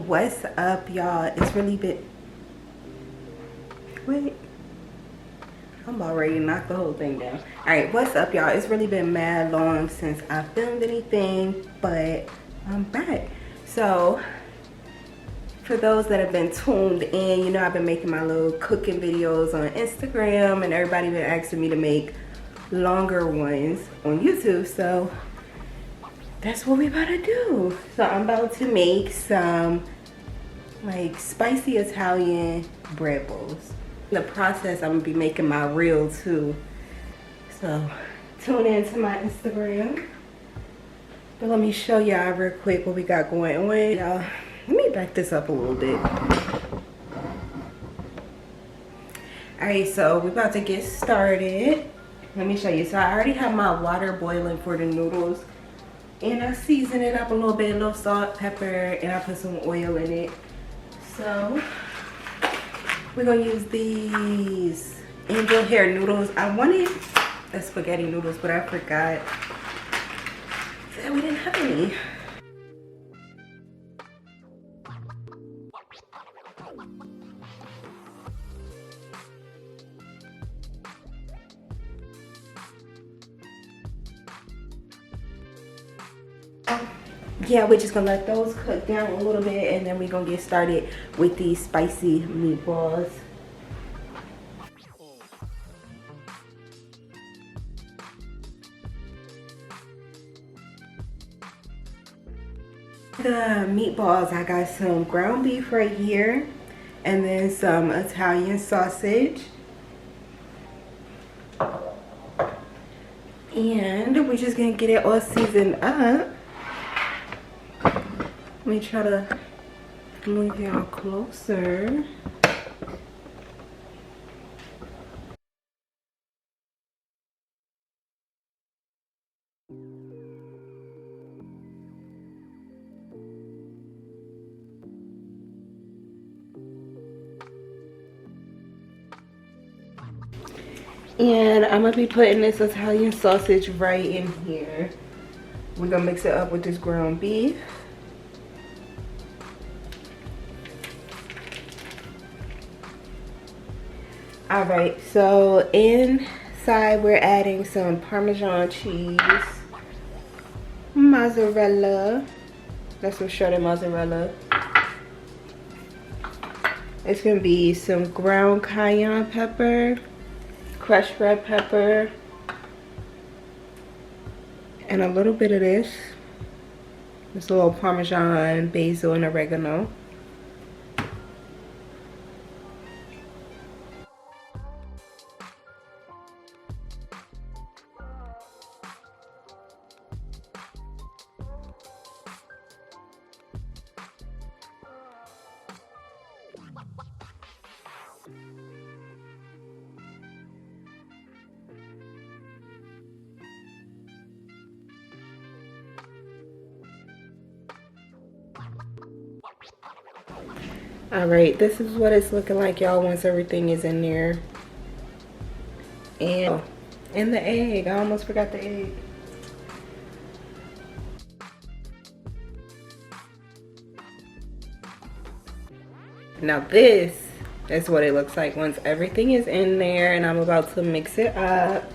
What's up, y'all? It's really been... Wait. I'm about ready to knock the whole thing down. Alright, what's up, y'all? It's really been mad long since I filmed anything, but I'm back. So, for those that have been tuned in, you know I've been making my little cooking videos on Instagram, and everybody been asking me to make longer ones on YouTube, so that's what we about to do. So I'm about to make some like spicy Italian bread bowls. In the process, I'm gonna be making my reel too. So tune in to my Instagram. But let me show y'all real quick what we got going on. Y'all, let me back this up a little bit. Alright, so we're about to get started. Let me show you. So I already have my water boiling for the noodles. And I season it up a little bit, a little salt, pepper, and I put some oil in it. So we're gonna use these angel hair noodles. I wanted the spaghetti noodles, but I forgot that we didn't have any. Yeah, we're just gonna let those cook down a little bit, and then we're gonna get started with these spicy meatballs. The meatballs, I got some ground beef right here, and then some Italian sausage. And we're just gonna get it all seasoned up. Let me try to move y'all closer. And I'm gonna be putting this Italian sausage right in here. We're gonna mix it up with this ground beef. All right, so inside we're adding some Parmesan cheese, mozzarella, that's some shredded mozzarella. It's gonna be some ground cayenne pepper, crushed red pepper, and a little bit of this a little Parmesan, basil, and oregano. All right, this is what it's looking like, y'all, once everything is in there. And the egg, I almost forgot the egg. Now this is what it looks like once everything is in there, and I'm about to mix it up.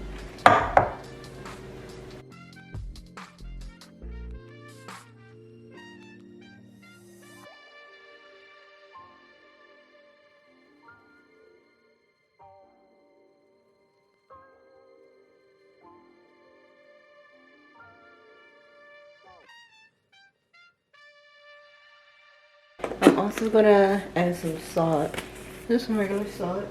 I'm also gonna add some salt. Just some regular salt.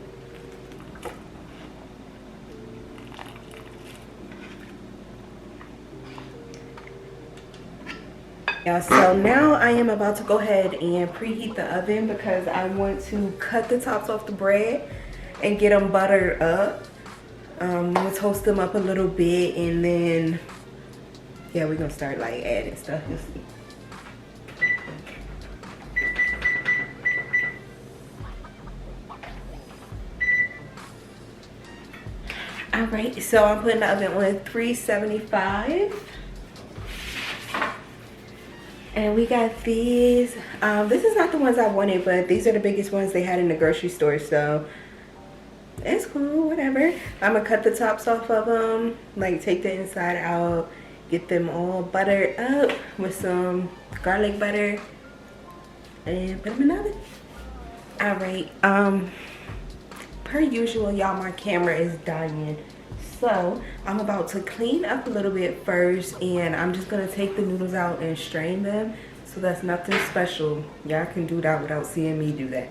Yeah, so now I am about to go ahead and preheat the oven because I want to cut the tops off the bread and get them buttered up. We'll toast them up a little bit, and then yeah, we're gonna start like adding stuff. You'll see. All right, so I'm putting the oven on 375. And we got these. This is not the ones I wanted, but these are the biggest ones they had in the grocery store, so it's cool, whatever. I'm gonna cut the tops off of them, like take the inside out, get them all buttered up with some garlic butter, and put them in the oven. All right, per usual, y'all, my camera is dying. So I'm about to clean up a little bit first, and I'm just gonna take the noodles out and strain them. So that's nothing special. Y'all can do that without seeing me do that.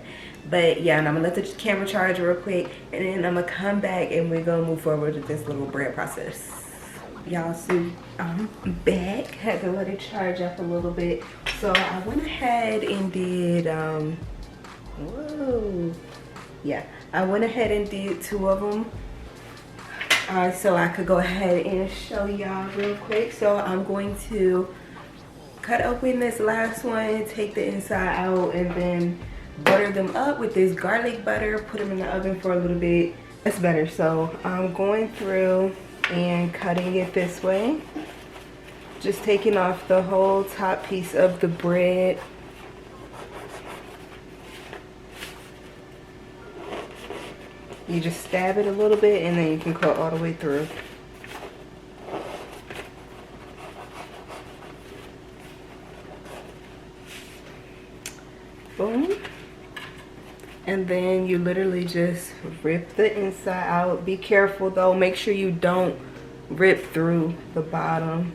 But yeah, and I'm gonna let the camera charge real quick, and then I'm gonna come back and we're gonna move forward with this little bread process. Y'all see, I'm back. Had to let it charge up a little bit. So I went ahead and did, whoa. Yeah, I went ahead and did 2 of them. So I could go ahead and show y'all real quick. So I'm going to cut open this last one, take the inside out, and then butter them up with this garlic butter, put them in the oven for a little bit. That's better. So I'm going through and cutting it this way, just taking off the whole top piece of the bread. You just stab it a little bit and then you can cut all the way through. Boom. And then you literally just rip the inside out. Be careful though, make sure you don't rip through the bottom.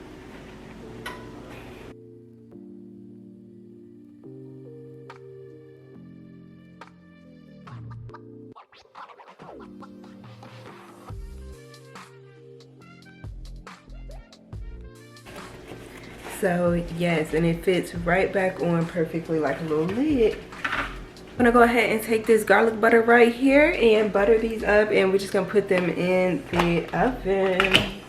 So yes, and it fits right back on perfectly like a little lid. I'm gonna go ahead and take this garlic butter right here and butter these up, and we're just gonna put them in the oven.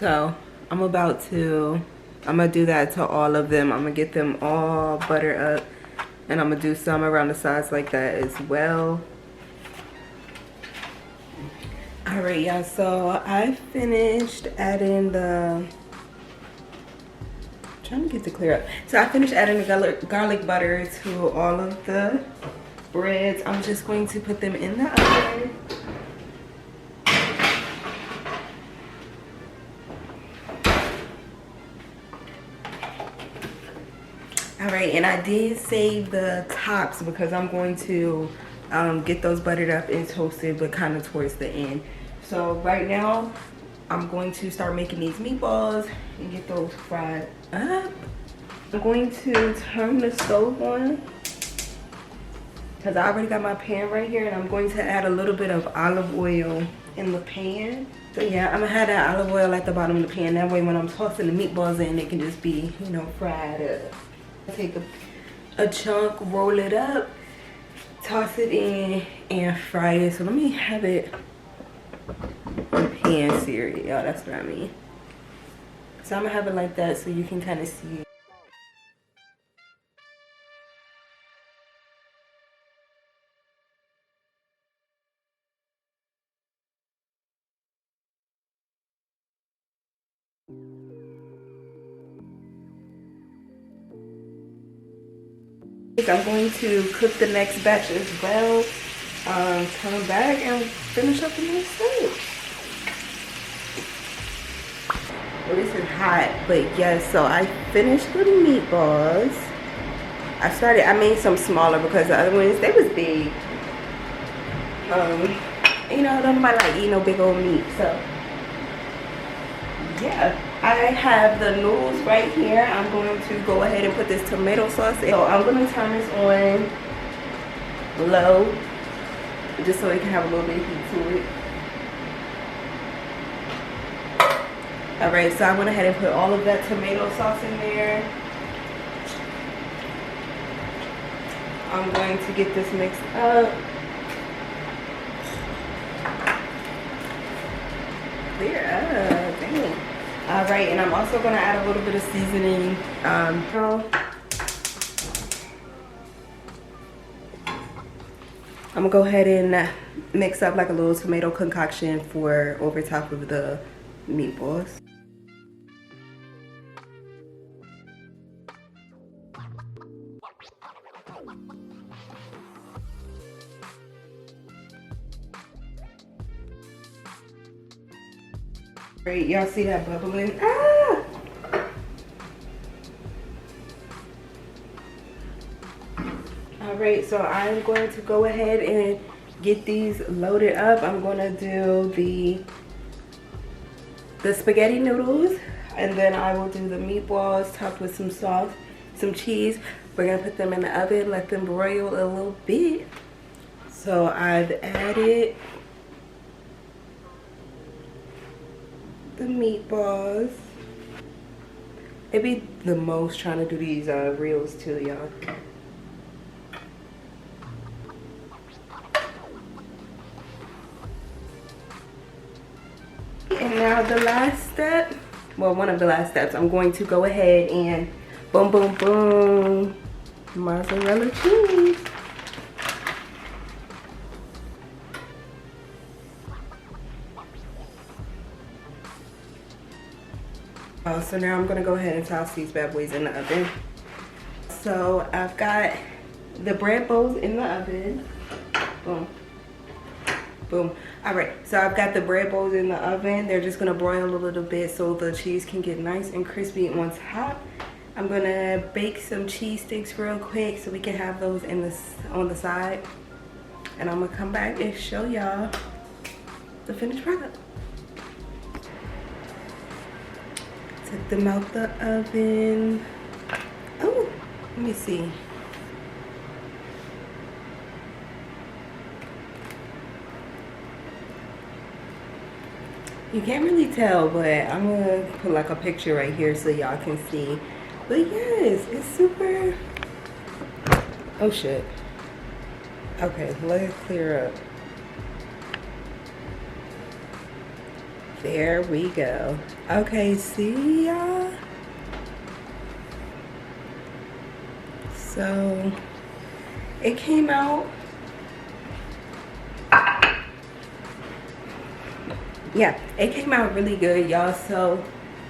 So I'm gonna do that to all of them. I'm gonna get them all buttered up, and I'm gonna do some around the sides like that as well. All right, y'all, so I finished adding trying to get to clear up. So I finished adding the garlic butter to all of the breads. I'm just going to put them in the oven. All right, and I did save the tops because I'm going to get those buttered up and toasted, but kind of towards the end. So right now, I'm going to start making these meatballs and get those fried up. I'm going to turn the stove on because I already got my pan right here, and I'm going to add a little bit of olive oil in the pan. So yeah, I'm gonna have that olive oil at the bottom of the pan. That way when I'm tossing the meatballs in, it can just be, you know, fried up. Take a chunk, roll it up, toss it in, and fry it. So let me have it on pan seared, y'all. That's what I mean. So I'm gonna have it like that so you can kind of see. I'm going to cook the next batch as well. Come back and finish up the next stage. Well, this is hot, but yes, so I finished the meatballs. I made some smaller because the other ones, they was big. You know, nobody like eating no big old meat, so yeah. I have the noodles right here. I'm going to go ahead and put this tomato sauce in. So I'm going to turn this on low, just so it can have a little bit of heat to it. All right, so I went ahead and put all of that tomato sauce in there. I'm going to get this mixed up. Clear up, dang. All right, and I'm also gonna add a little bit of seasoning. I'm gonna go ahead and mix up like a little tomato concoction for over top of the meatballs. Great, y'all see that bubbling? Ah! All right, so I'm going to go ahead and get these loaded up. I'm gonna do the spaghetti noodles, and then I will do the meatballs topped with some sauce, some cheese. We're gonna put them in the oven, let them broil a little bit. So I've added the meatballs. It be the most trying to do these reels too, y'all. And now the last step, well, one of the last steps, I'm going to go ahead and boom, boom, boom, mozzarella cheese. So now I'm gonna go ahead and toss these bad boys in the oven. So I've got the bread bowls in the oven. Boom. Boom. All right, so I've got the bread bowls in the oven. They're just gonna broil a little bit so the cheese can get nice and crispy on top. I'm gonna bake some cheese sticks real quick so we can have those on the side. And I'm gonna come back and show y'all the finished product. Took them out the oven. Oh, let me see. You can't really tell, but I'm gonna put like a picture right here so y'all can see. But yes, it's super. Oh shit. Okay, let it clear up. There we go. Okay, see y'all? So it came out. Yeah, it came out really good, y'all. So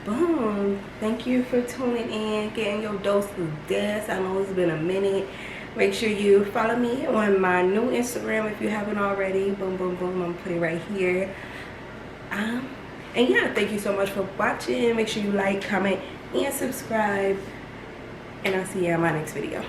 boom, thank you for tuning in, getting your dose of this. I know it's been a minute. Make sure you follow me on my new Instagram if you haven't already. Boom, boom, boom. I'm putting it right here. And yeah, thank you so much for watching. Make sure you like, comment, and subscribe. And I'll see you in my next video.